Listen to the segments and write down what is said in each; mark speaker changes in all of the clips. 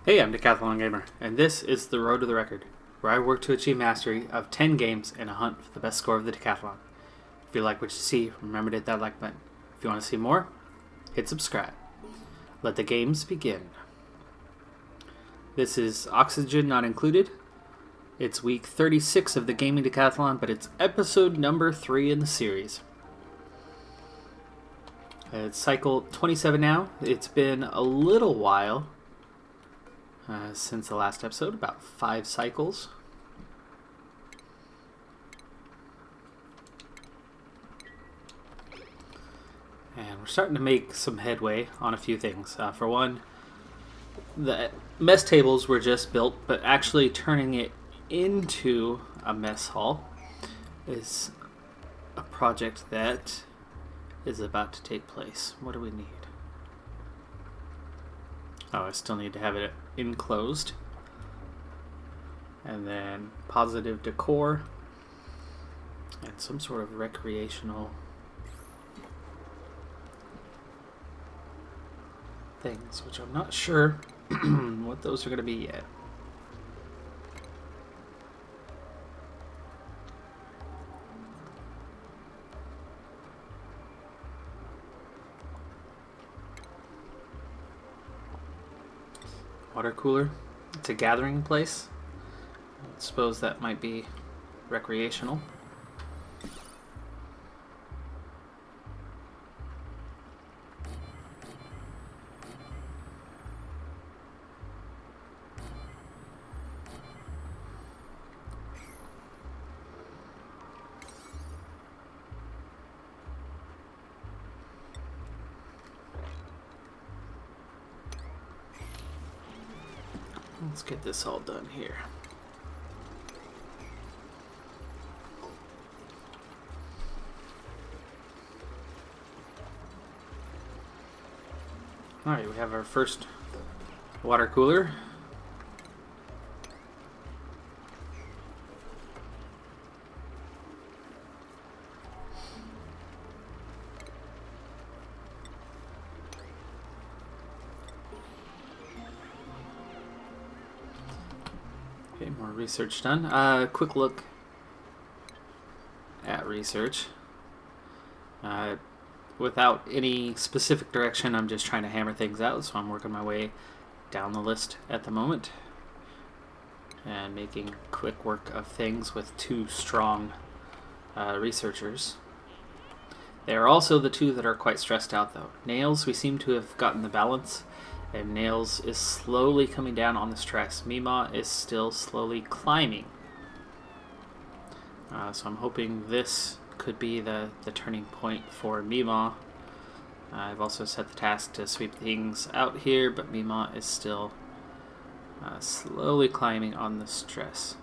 Speaker 1: Hey, I'm Decathlon Gamer, and this is the Road to the Record, where I work to achieve mastery of 10 games in a hunt for the best score of the Decathlon. If you like what you see, remember to hit that like button. If you want to see more, hit subscribe. Let the games begin. This is Oxygen Not Included. It's week 36 of the Gaming Decathlon, but it's episode number 3 in the series. It's cycle 27 now. It's been a little while since the last episode, about 5 cycles. And we're starting to make some headway on a few things. For one, the mess tables were just built, but actually turning it into a mess hall is a project that is about to take place. What do we need? Oh, I still need to have it enclosed. And then positive decor and some sort of recreational things, which I'm not sure what those are going to be yet. Water cooler. It's a gathering place. I suppose that might be recreational. Let's get this all done here. Alright, we have our first water cooler. Okay, more research done. Quick look at research. Without any specific direction, I'm just trying to hammer things out, so I'm working my way down the list at the moment and making quick work of things with 2 strong researchers. They are also the 2 that are quite stressed out, though. Nails, we seem to have gotten the balance, and Nails is slowly coming down on the stress. Mima is still slowly climbing. So I'm hoping this could be the turning point for Mima. I've also set the task to sweep things out here, but Mima is still slowly climbing on the stress.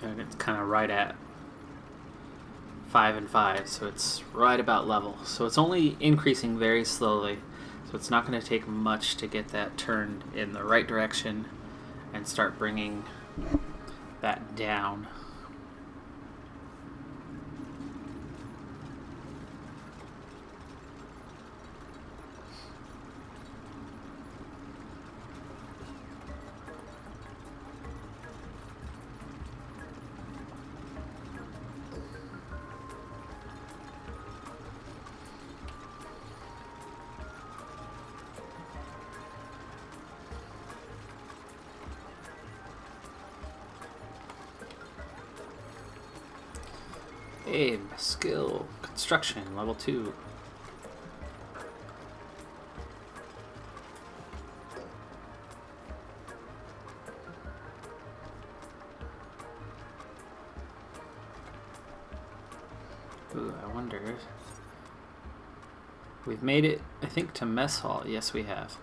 Speaker 1: And it's kind of right at 5 and 5, so it's right about level. So it's only increasing very slowly, so it's not going to take much to get that turned in the right direction and start bringing that down. Aim, skill, construction, level 2. Ooh, I wonder. We've made it, I think, to mess hall. Yes, we have.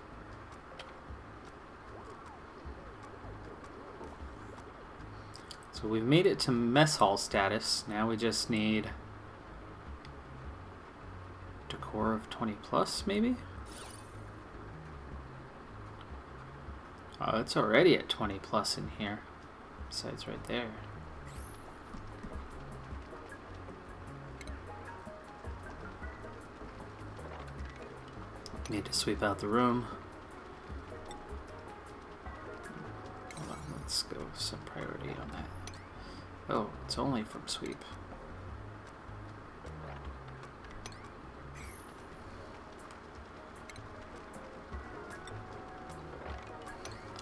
Speaker 1: So we've made it to mess hall status. Now we just need decor of 20 plus, maybe? Oh, it's already at 20 plus in here. Besides right there. Need to sweep out the room. Hold on, let's go some priority on that. Oh, it's only from sweep.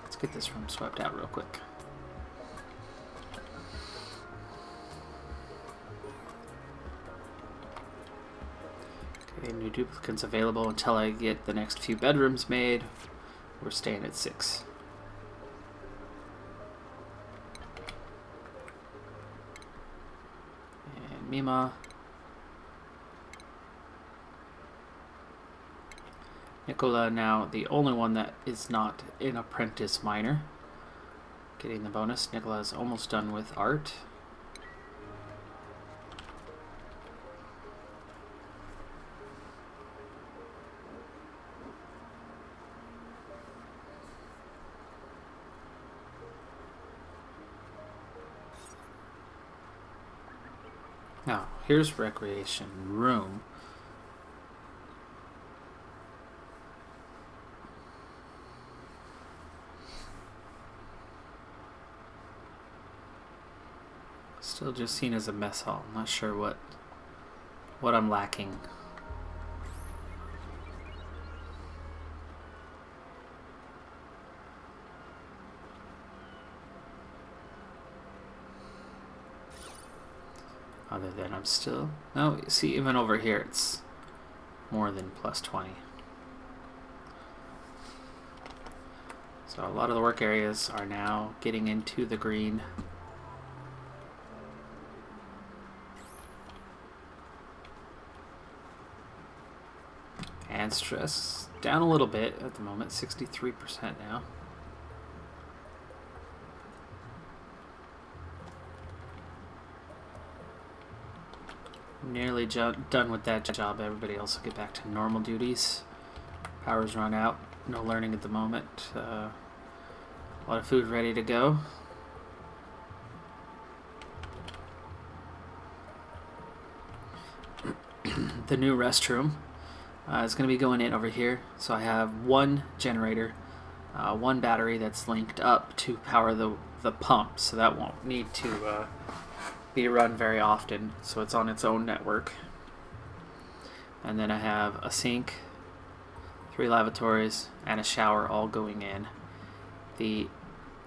Speaker 1: Let's get this room swept out real quick. Okay, new duplicates available until I get the next few bedrooms made. We're staying at 6. And Mima. Nicola now the only one that is not an apprentice miner. Getting the bonus. Nicola is almost done with art. Now, here's recreation room. Still just seen as a mess hall. I'm not sure what I'm lacking. Other than I'm still... No, see, even over here it's more than plus 20. So a lot of the work areas are now getting into the green. And stress down a little bit at the moment, 63% now. Nearly done with that job. Everybody else will get back to normal duties. Power's run out. No learning at the moment. A lot of food ready to go. The new restroom is going to be going in over here. So I have one generator, one battery that's linked up to power the pump. So that won't need to be run very often, so it's on its own network. And then I have a sink, 3 lavatories, and a shower all going in. The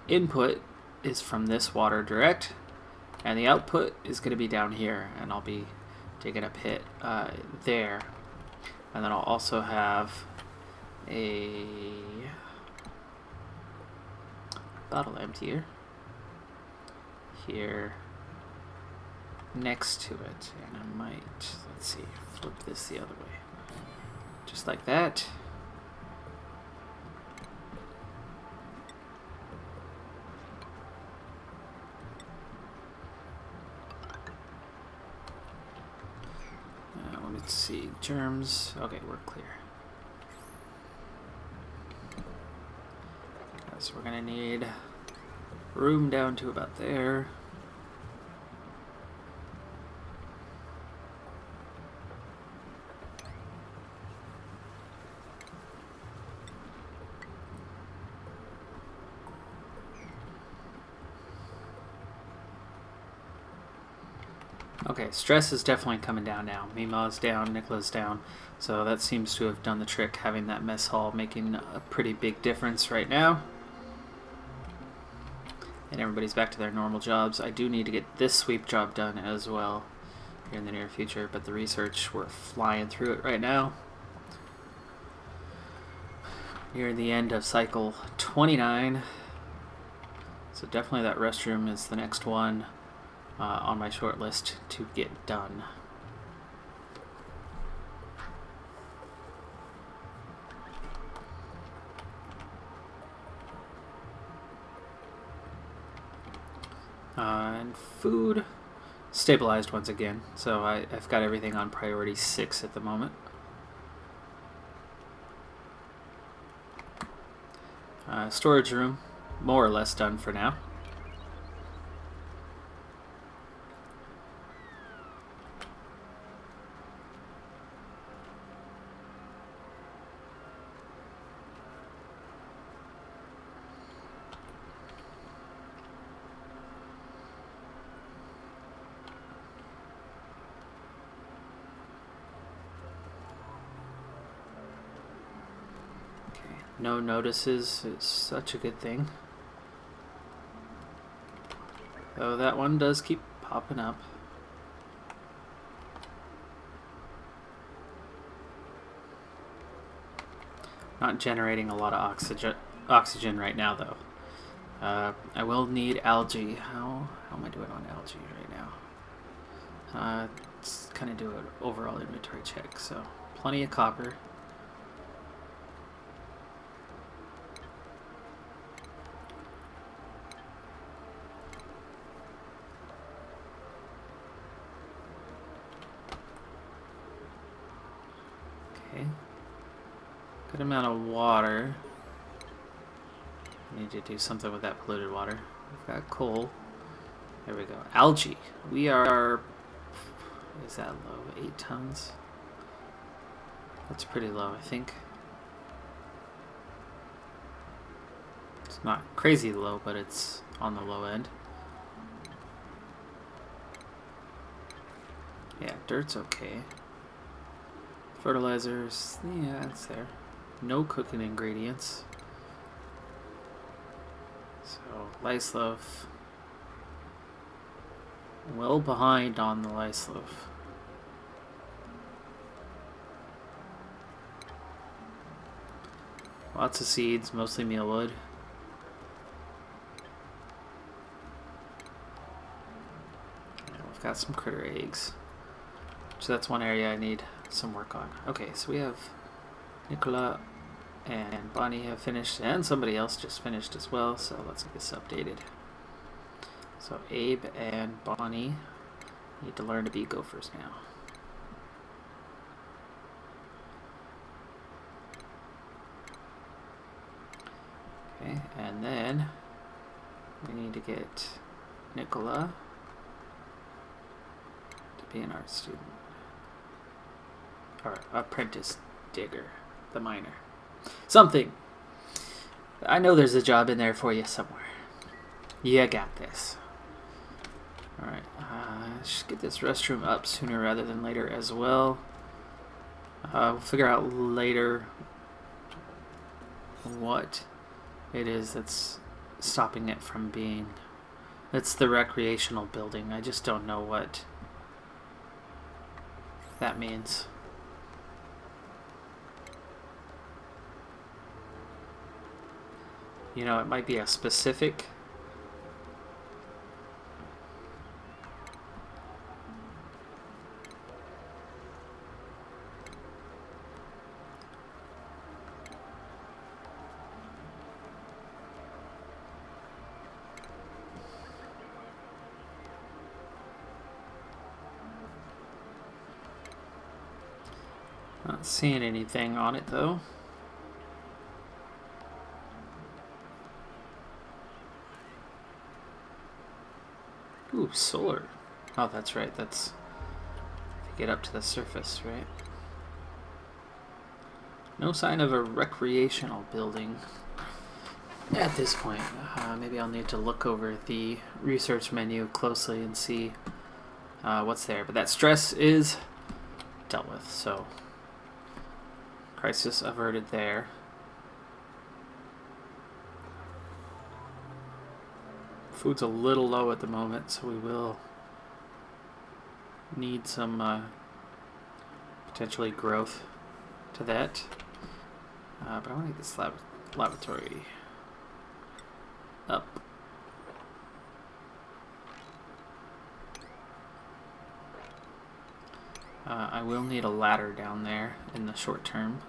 Speaker 1: input is from this water direct, and the output is going to be down here, and I'll be digging a pit there. And then I'll also have a bottle emptier here next to it, and I might, let's see, flip this the other way, just like that. Let's see, germs, okay, we're clear. So we're gonna need room down to about there. Okay, stress is definitely coming down now. Mima's down, Nicola's down, so that seems to have done the trick, having that mess hall making a pretty big difference right now. And everybody's back to their normal jobs. I do need to get this sweep job done as well here in the near future, but the research, we're flying through it right now. Near the end of cycle 29, so definitely that restroom is the next one on my short list to get done. And food stabilized once again, so I've got everything on priority 6 at the moment. Storage room, more or less done for now. No notices is such a good thing. Though that one does keep popping up. Not generating a lot of oxygen right now, though. I will need algae. How am I doing on algae right now? Let's kind of do an overall inventory check. So plenty of copper. Okay. Good amount of water. Need to do something with that polluted water. We've got coal. There we go. Algae. We are... Is that low? 8 tons? That's pretty low, I think. It's not crazy low, but it's on the low end. Yeah, dirt's okay. Fertilizers, yeah, it's there. No cooking ingredients. So, lice loaf. Well behind on the lice loaf. Lots of seeds, mostly mealwood. And we've got some critter eggs. So that's one area I need some work on. Okay, so we have Nicola and Bonnie have finished, and somebody else just finished as well, so let's get this updated. So Abe and Bonnie need to learn to be gophers now. Okay, and then we need to get Nicola to be an art student. Or apprentice digger, the miner. Something. I know there's a job in there for you somewhere. You got this. Alright, just get this restroom up sooner rather than later as well. We'll figure out later what it is that's stopping it from being... It's the recreational building. I just don't know what that means. You know, it might be a specific... Not seeing anything on it though. Ooh, solar. Oh, that's right. That's to get up to the surface, right? No sign of a recreational building at this point. Maybe I'll need to look over the research menu closely and see what's there. But that stress is dealt with, so crisis averted there. Food's a little low at the moment, so we will need some potentially growth to that. But I want to get this laboratory up. I will need a ladder down there in the short term.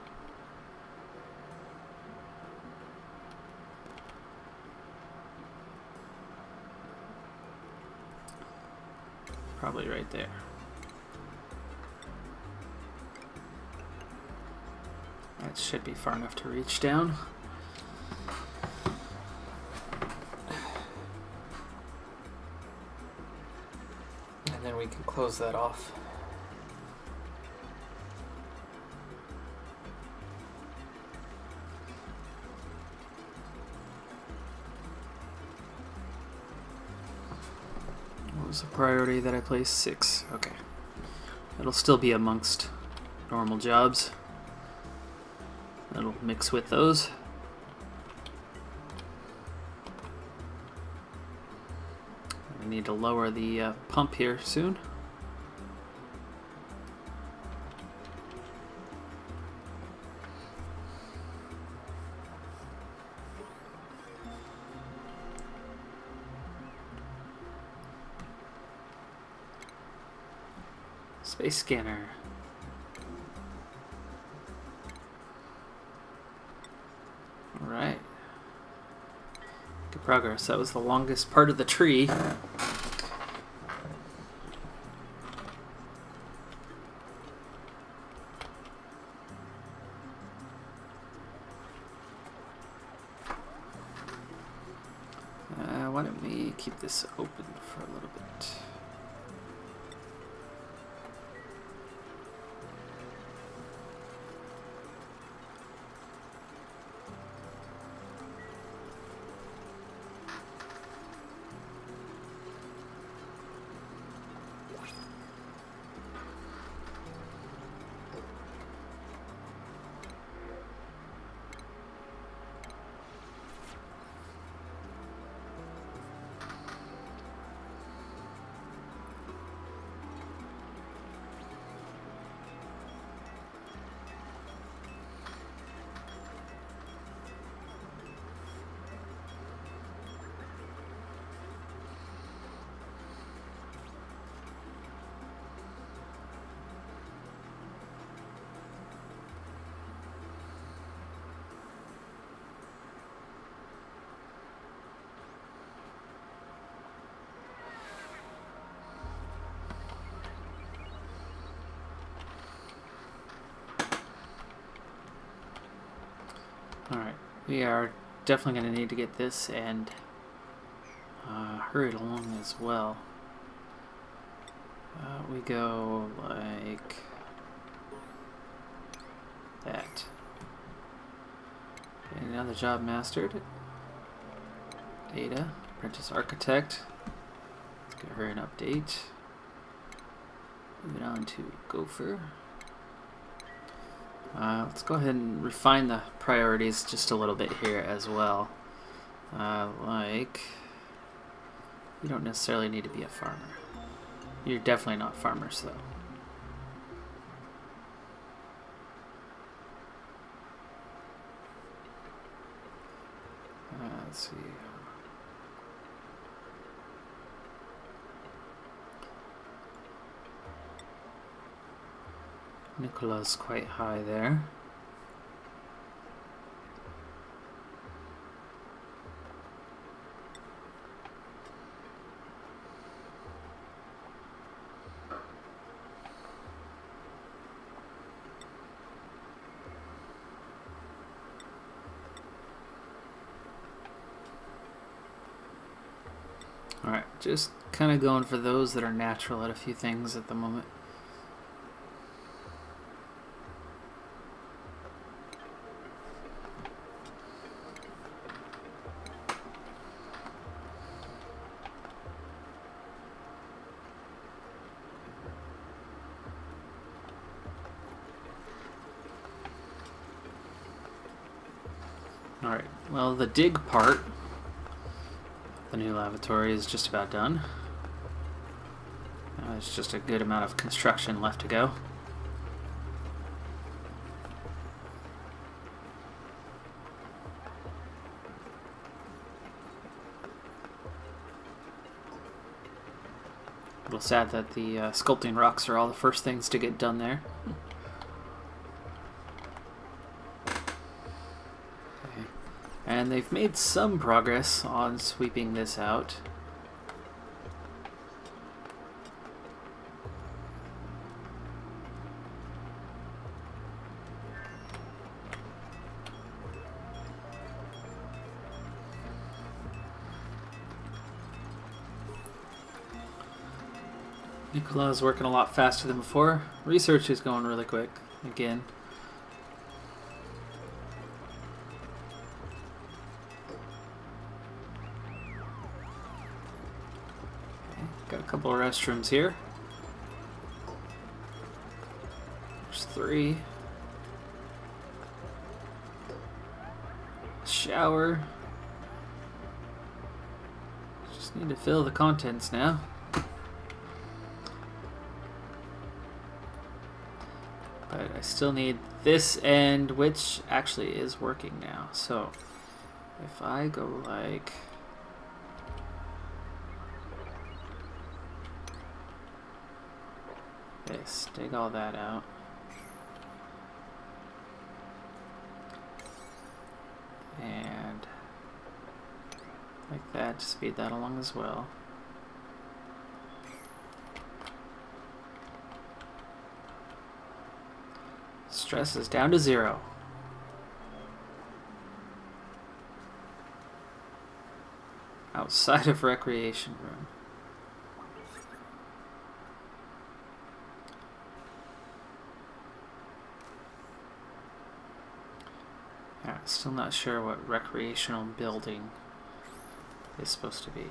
Speaker 1: Probably right there. That should be far enough to reach down. we can close that off. What was the priority that I placed? 6. Okay. It'll still be amongst normal jobs. It'll mix with those. We need to lower the pump here soon. Space scanner. All right. Good progress. That was the longest part of the tree. Why don't we keep this open for a little bit? Alright, we are definitely going to need to get this and hurry it along as well. We go like that. Okay, another job mastered. Data, apprentice architect. Let's give her an update. Moving on to Gopher. Let's go ahead and refine the priorities just a little bit here as well. Like, you don't necessarily need to be a farmer. You're definitely not farmers, though. Let's see. Nicola's quite high there. Alright, just kind of going for those that are natural at a few things at the moment. Alright, well, the dig part, the new lavatory, is just about done. There's just a good amount of construction left to go. A little sad that the sculpting rocks are all the first things to get done there. And they've made some progress on sweeping this out. Nicola's working a lot faster than before. Research is going really quick again. Okay, got a couple of restrooms here. There's 3. Shower. Just need to fill the contents now. But I still need this end, which actually is working now. So if I go like this, dig all that out. And like that, to speed that along as well. Stress is down to 0. Outside of recreation room. Yeah, still not sure what recreational building is supposed to be.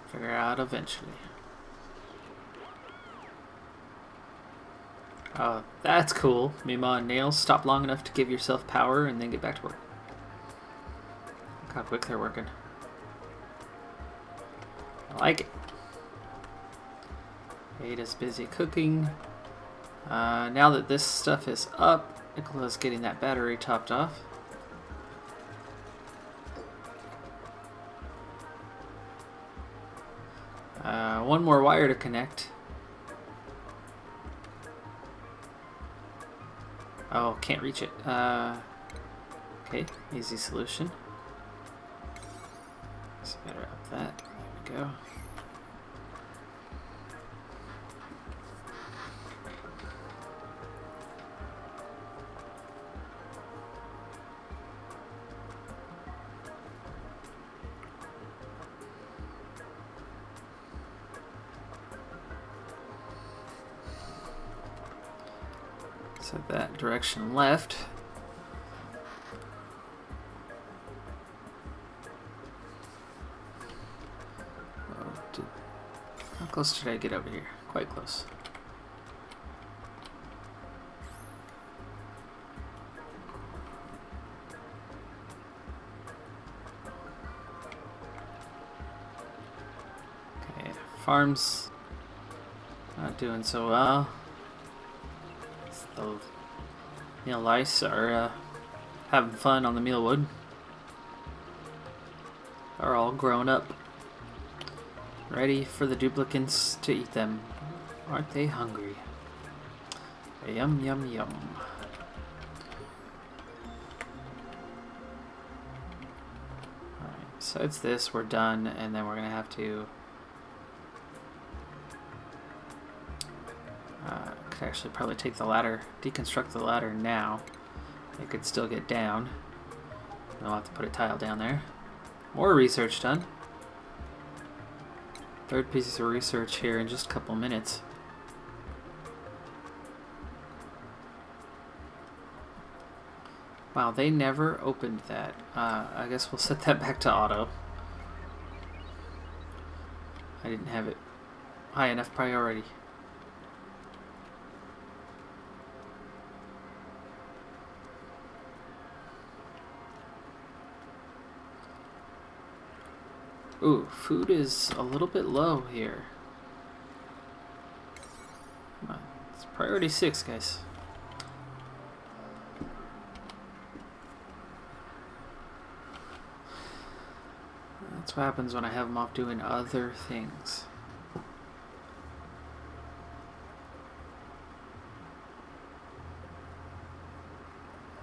Speaker 1: Figure out eventually. Oh, that's cool. Mima and nails. Stop long enough to give yourself power and then get back to work. Look how quick they're working. I like it. Ada's busy cooking. Now that this stuff is up, Nicola's getting that battery topped off. One more wire to connect. Oh, can't reach it. Okay, easy solution. So better up that. There we go. So that direction left. Oh, how close did I get over here? Quite close. Okay, farm's not doing so well. The meal lice are having fun on the mealwood. Are all grown up, ready for the duplicants to eat them. Aren't they hungry? Yum, yum, yum. Alright, besides this, we're done, and then we're going to have to could actually probably take the ladder, deconstruct the ladder now. It could still get down. I'll have to put a tile down there. More research done. Third piece of research here in just a couple minutes. Wow, they never opened that. I guess we'll set that back to auto. I didn't have it high enough priority. Ooh, food is a little bit low here. Come on, it's priority 6, guys. That's what happens when I have them off doing other things.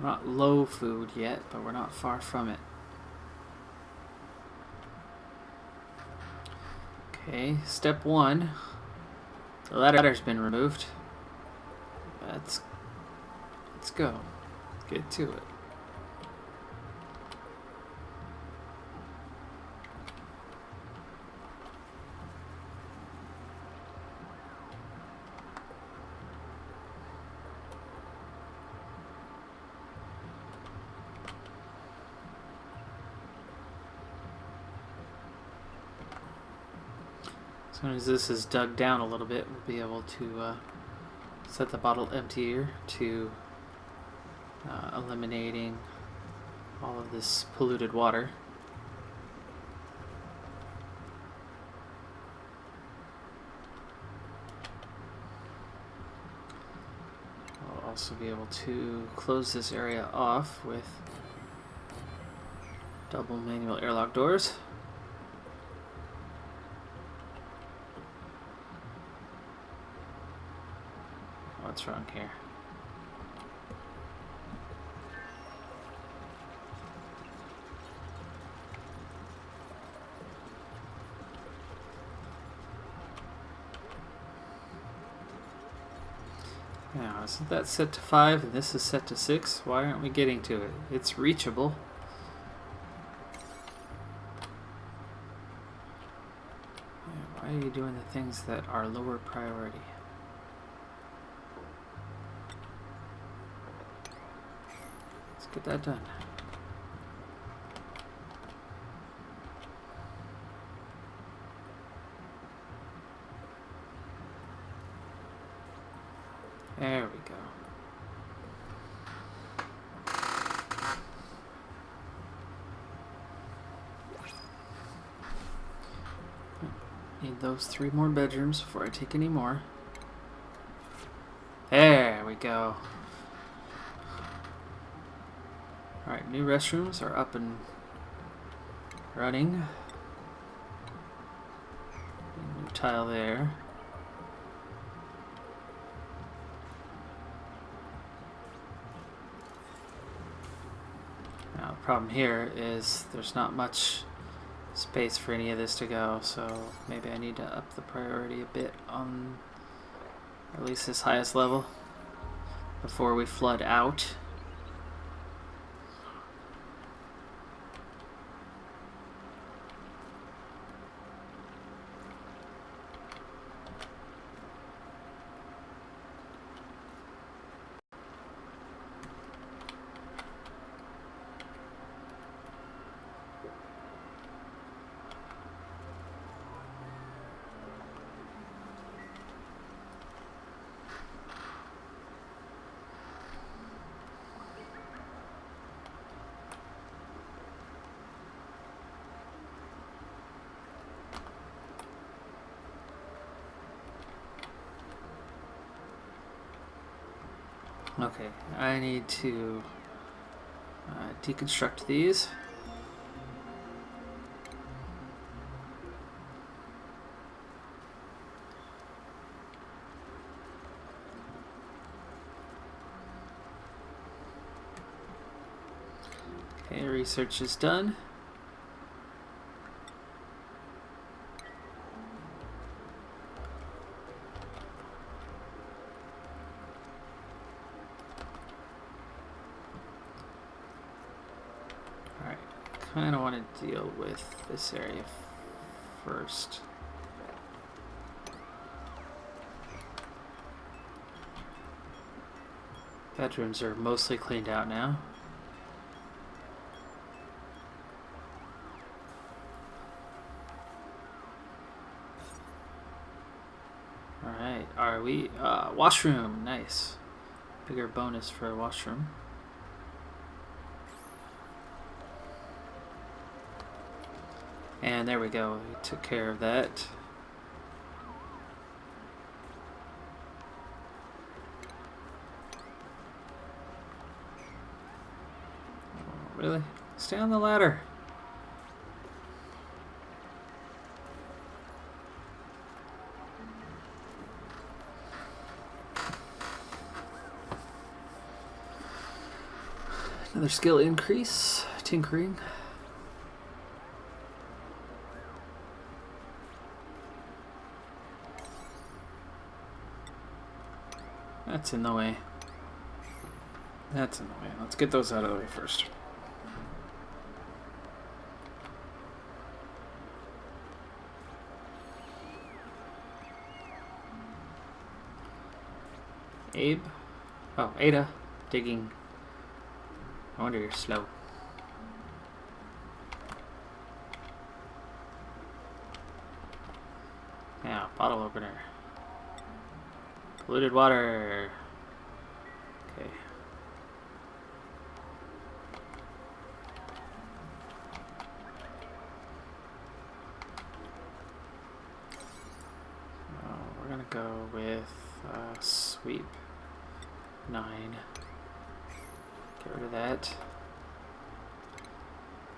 Speaker 1: We're not low food yet, but we're not far from it. Okay, step 1. The ladder's been removed. Let's go. Get to it. As soon as this is dug down a little bit, we'll be able to set the bottle emptier to eliminating all of this polluted water. I'll also be able to close this area off with double manual airlock doors. What's wrong here? Now, isn't that set to 5 and this is set to 6? Why aren't we getting to it? It's reachable. Yeah, why are you doing the things that are lower priority? Let's get that done. There we go. Need those 3 more bedrooms before I take any more. There we go. Alright, new restrooms are up and running. New tile there. Now the problem here is there's not much space for any of this to go, so maybe I need to up the priority a bit on at least this highest level before we flood out. Okay, I need to deconstruct these. Okay, research is done. Kind of want to deal with this area first. Bedrooms are mostly cleaned out now. Alright, are we? Washroom, nice. Bigger bonus for a washroom. And there we go, we took care of that. Oh, really? Stay on the ladder. Another skill increase, tinkering. That's in the way. That's in the way. Let's get those out of the way first. Abe? Oh, Ada. Digging. I wonder you're slow. opener. Polluted water. Okay. We're gonna go with sweep 9. Get rid of that.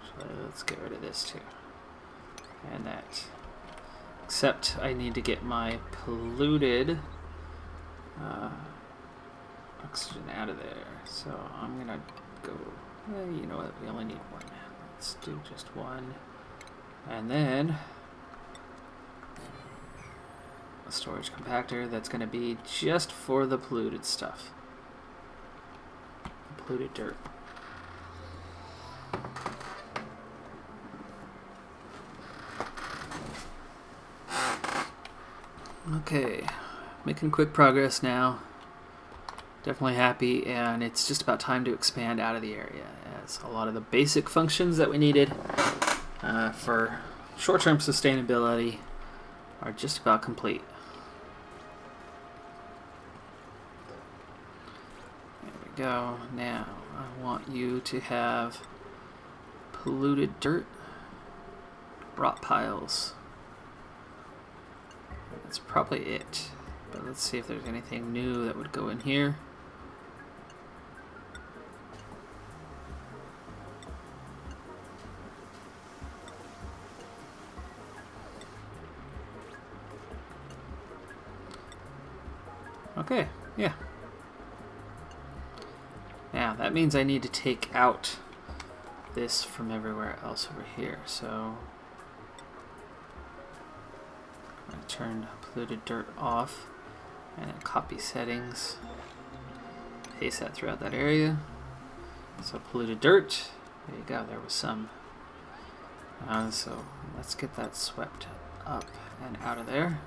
Speaker 1: Actually, let's get rid of this too. And that. Except I need to get my polluted oxygen out of there. So I'm gonna go, well, you know what, we only need one. Let's do just one. And then a storage compactor that's gonna be just for the polluted stuff. Polluted dirt. Okay, making quick progress now. Definitely happy, and it's just about time to expand out of the area, as a lot of the basic functions that we needed for short-term sustainability are just about complete. There we go. Now, I want you to have polluted dirt, rot piles. That's probably it. But let's see if there's anything new that would go in here. Okay, yeah. Now, that means I need to take out this from everywhere else over here. So I'm going to turn polluted dirt off and then copy settings. Paste that throughout that area. So polluted dirt, there you go, there was some. So let's get that swept up and out of there.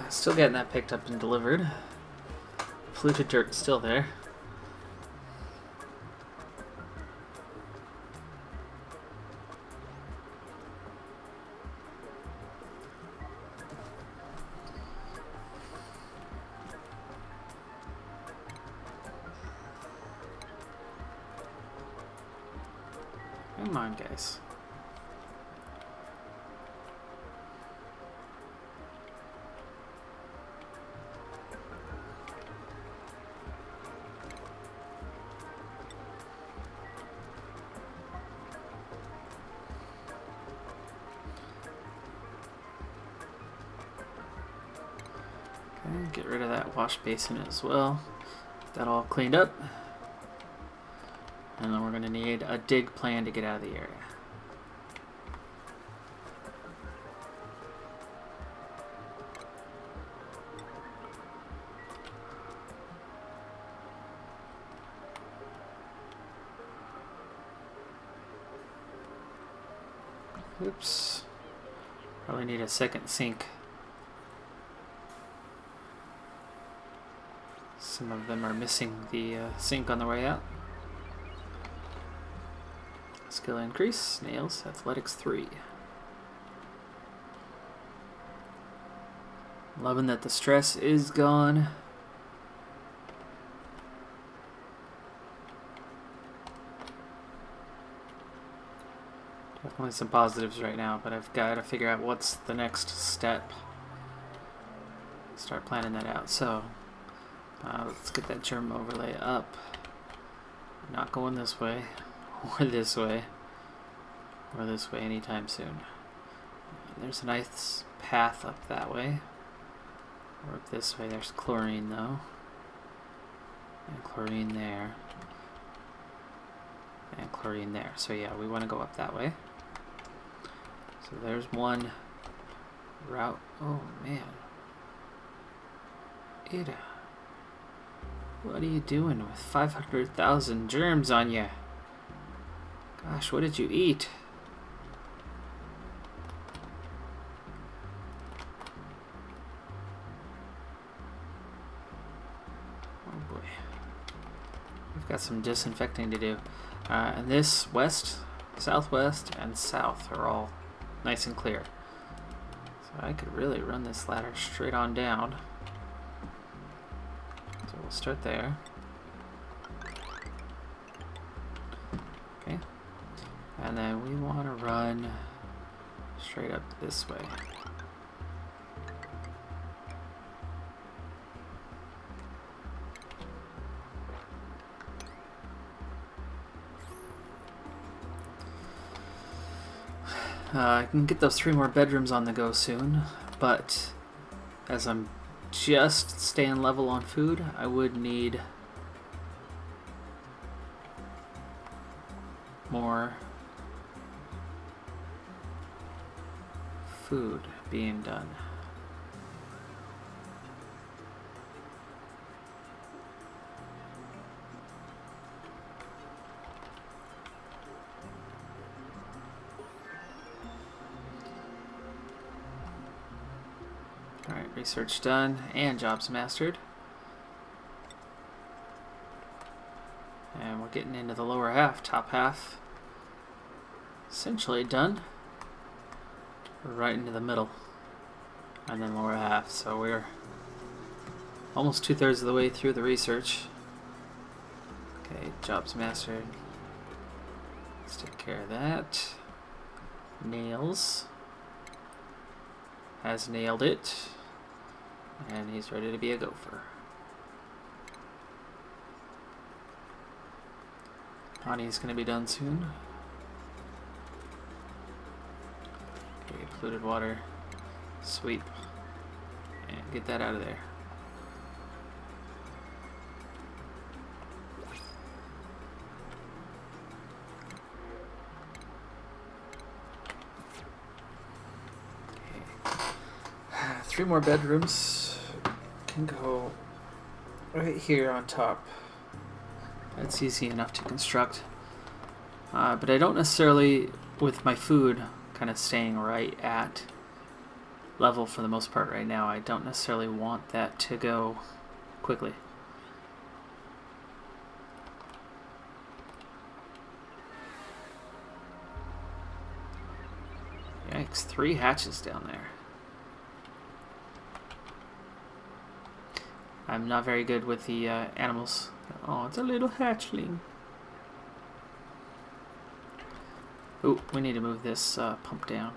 Speaker 1: Still getting that picked up and delivered. Polluted dirt still there. Come on, guys. Get rid of that wash basin as well. Get that all cleaned up. And then we're going to need a dig plan to get out of the area. Oops. Probably need a second sink. Some of them are missing the sink on the way out. Skill increase, nails, athletics 3. Loving that the stress is gone. Definitely some positives right now, but I've got to figure out what's the next step. Start planning that out. So let's get that germ overlay up. Not going this way, or this way, or this way anytime soon. There's a nice path up that way, or up this way. There's chlorine though, and chlorine there, and chlorine there. So yeah, we want to go up that way. So there's one route. Oh man, Ada. What are you doing with 500,000 germs on you? Gosh, what did you eat? Got some disinfecting to do. And this west, southwest, and south are all nice and clear. So I could really run this ladder straight on down. So we'll start there. Okay. And then we want to run straight up this way. I can get those 3 more bedrooms on the go soon, but as I'm just staying level on food, I would need more food being done. Alright, research done and jobs mastered. And we're getting into the lower half, top half. Essentially done. We're right into the middle. And then lower half. So we're almost 2/3 of the way through the research. Okay, jobs mastered. Let's take care of that. Nails. Has nailed it. And he's ready to be a gopher. Honey's going to be done soon. Okay, polluted water. Sweep. And get that out of there. Okay. 3 more bedrooms. Can go right here on top. That's easy enough to construct. But I don't necessarily, with my food kind of staying right at level for the most part right now, I don't necessarily want that to go quickly. Yikes, 3 hatches down there. I'm not very good with the animals. Oh, it's a little hatchling. Ooh, we need to move this pump down.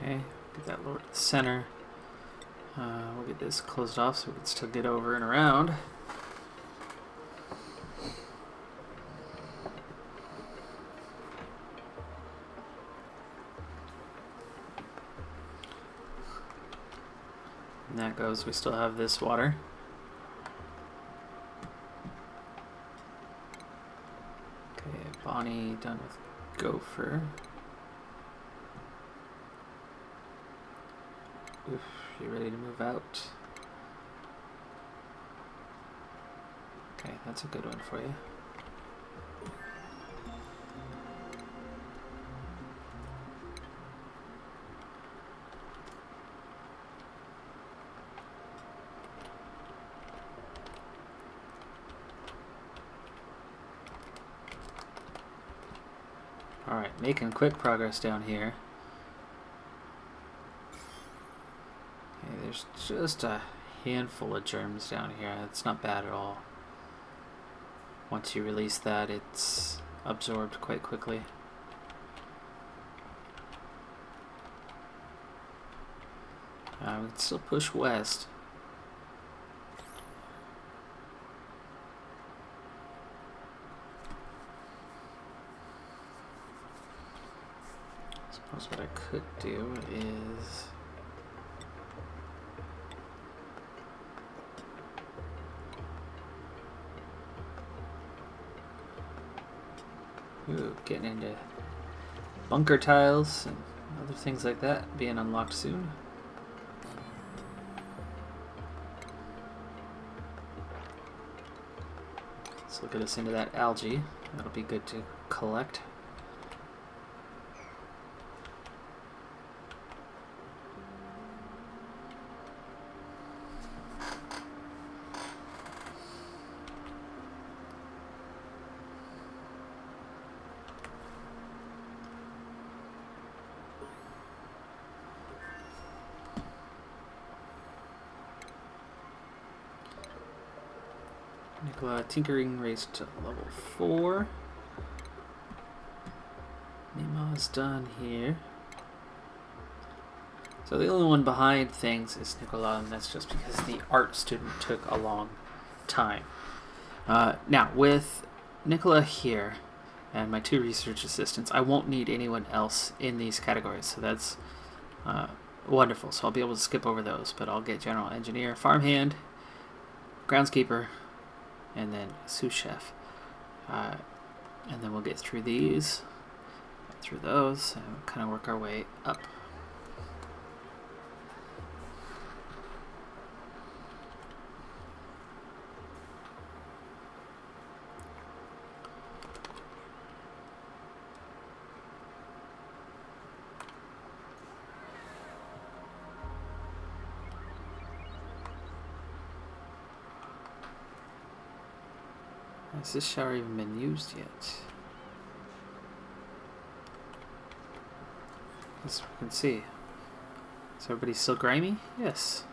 Speaker 1: Okay, get that lower to the center. We'll get this closed off so we can still get over and around. And that goes, we still have this water. Okay, Bonnie done with gopher. Oof, you ready to move out? Okay, that's a good one for you. Alright, making quick progress down here. There's just a handful of germs down here. It's not bad at all. Once you release that, it's absorbed quite quickly. We can still push west. I suppose what I could do is... Ooh, getting into bunker tiles and other things like that being unlocked soon. Let's look at us into that algae. That'll be good to collect. Tinkering raised to level 4. Nema's done here. So the only one behind things is Nicola, and that's just because the art student took a long time. Now, with Nicola here and my 2 research assistants, I won't need anyone else in these categories, so that's wonderful. So I'll be able to skip over those, but I'll get general engineer, farmhand, groundskeeper, and then sous chef. And then we'll get through these, through those, and kind of work our way up. Has this shower even been used yet? As we can see. Is everybody still grimy? Yes.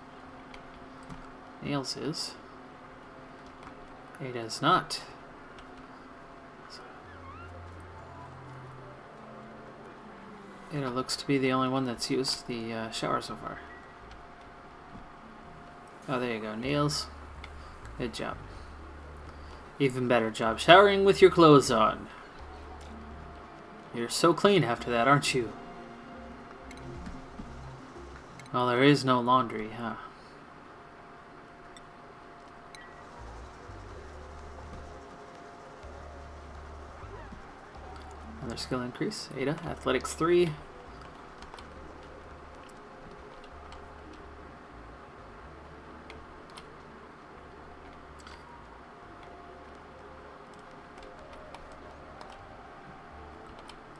Speaker 1: Nails is. Ada is not. Ada looks to be the only one that's used the shower so far. Oh, there you go. Nails. Good job. Even better job showering with your clothes on. You're so clean after that, aren't you? Well, there is no laundry, huh? Another skill increase. Ada, athletics 3.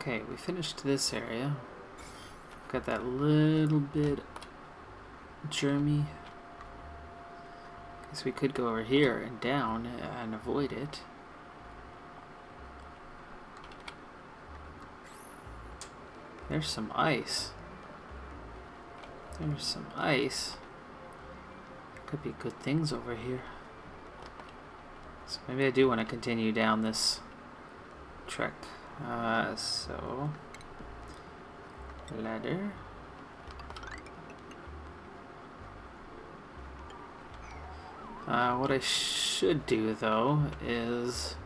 Speaker 1: Okay, we finished this area. Got that little bit germy. Guess we could go over here and down and avoid it. There's some ice. There's some ice. Could be good things over here. So maybe I do want to continue down this trek. So ladder. What I should do though is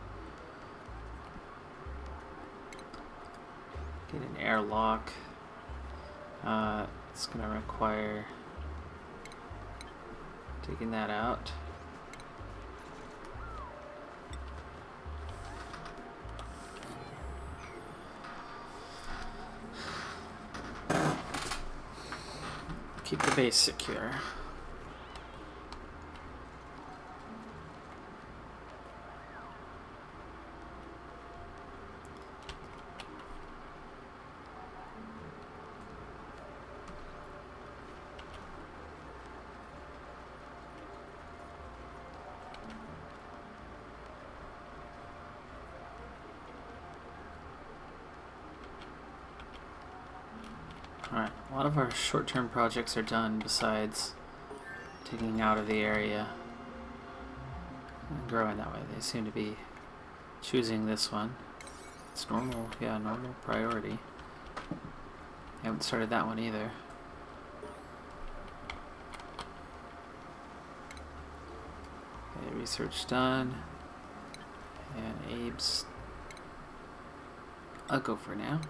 Speaker 1: get an airlock. It's gonna require taking that out. Keep the base secure. Alright, a lot of our short-term projects are done besides taking out of the area and growing that way. They seem to be choosing this one. It's normal, yeah, normal priority. I haven't started that one either. Okay, research done. And Abe's... I'll go for now.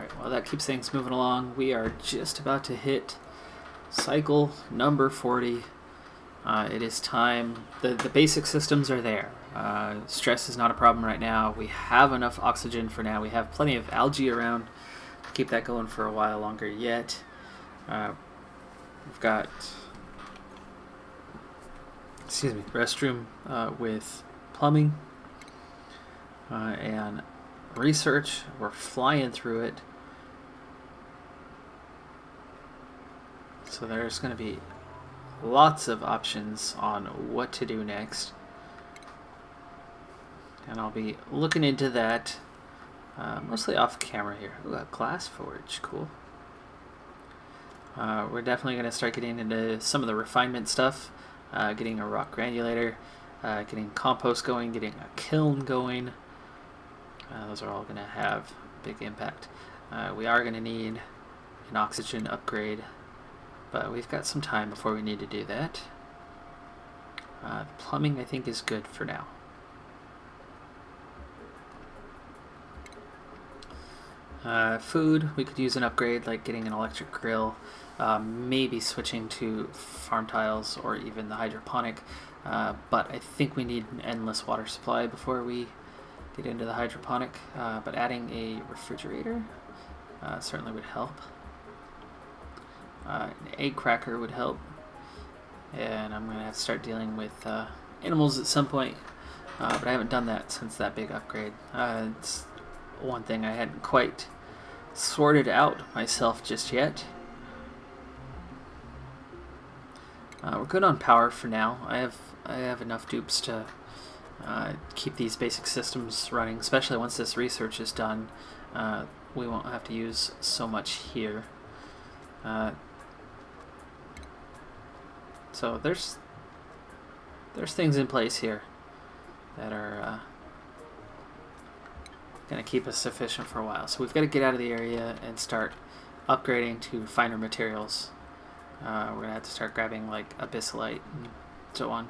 Speaker 1: Alright, well that keeps things moving along. We are just about to hit cycle number 40. It is time. The basic systems are there. Stress is not a problem right now. We have enough oxygen for now. We have plenty of algae around. Keep that going for a while longer yet. We've got restroom with plumbing and research. We're flying through it. So there's going to be lots of options on what to do next. And I'll be looking into that mostly off camera here. Ooh, a glass forge, cool. We're definitely going to start getting into some of the refinement stuff, getting a rock granulator, getting compost going, getting a kiln going. Those are all going to have big impact. We are going to need an oxygen upgrade, but we've got some time before we need to do that. Plumbing, I think, is good for now. Food, we could use an upgrade like getting an electric grill, maybe switching to farm tiles or even the hydroponic, but I think we need an endless water supply before we get into the hydroponic, but adding a refrigerator certainly would help. An egg cracker would help, and I'm going to have to start dealing with animals at some point, but I haven't done that since that big upgrade. It's one thing I hadn't quite sorted out myself just yet. We're good on power for now. I have enough dupes to keep these basic systems running, especially once this research is done. We won't have to use so much here. So there's things in place here that are going to keep us sufficient for a while. So we've got to get out of the area and start upgrading to finer materials. We're going to have to start grabbing like abyssalite and so on.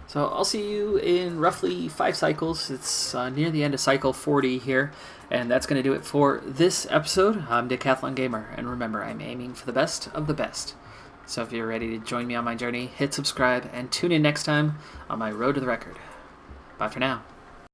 Speaker 1: So I'll see you in roughly 5 cycles. It's near the end of cycle 40 here, and that's going to do it for this episode. I'm Decathlon Gamer, and remember, I'm aiming for the best of the best. So if you're ready to join me on my journey, hit subscribe and tune in next time on my road to the record. Bye for now.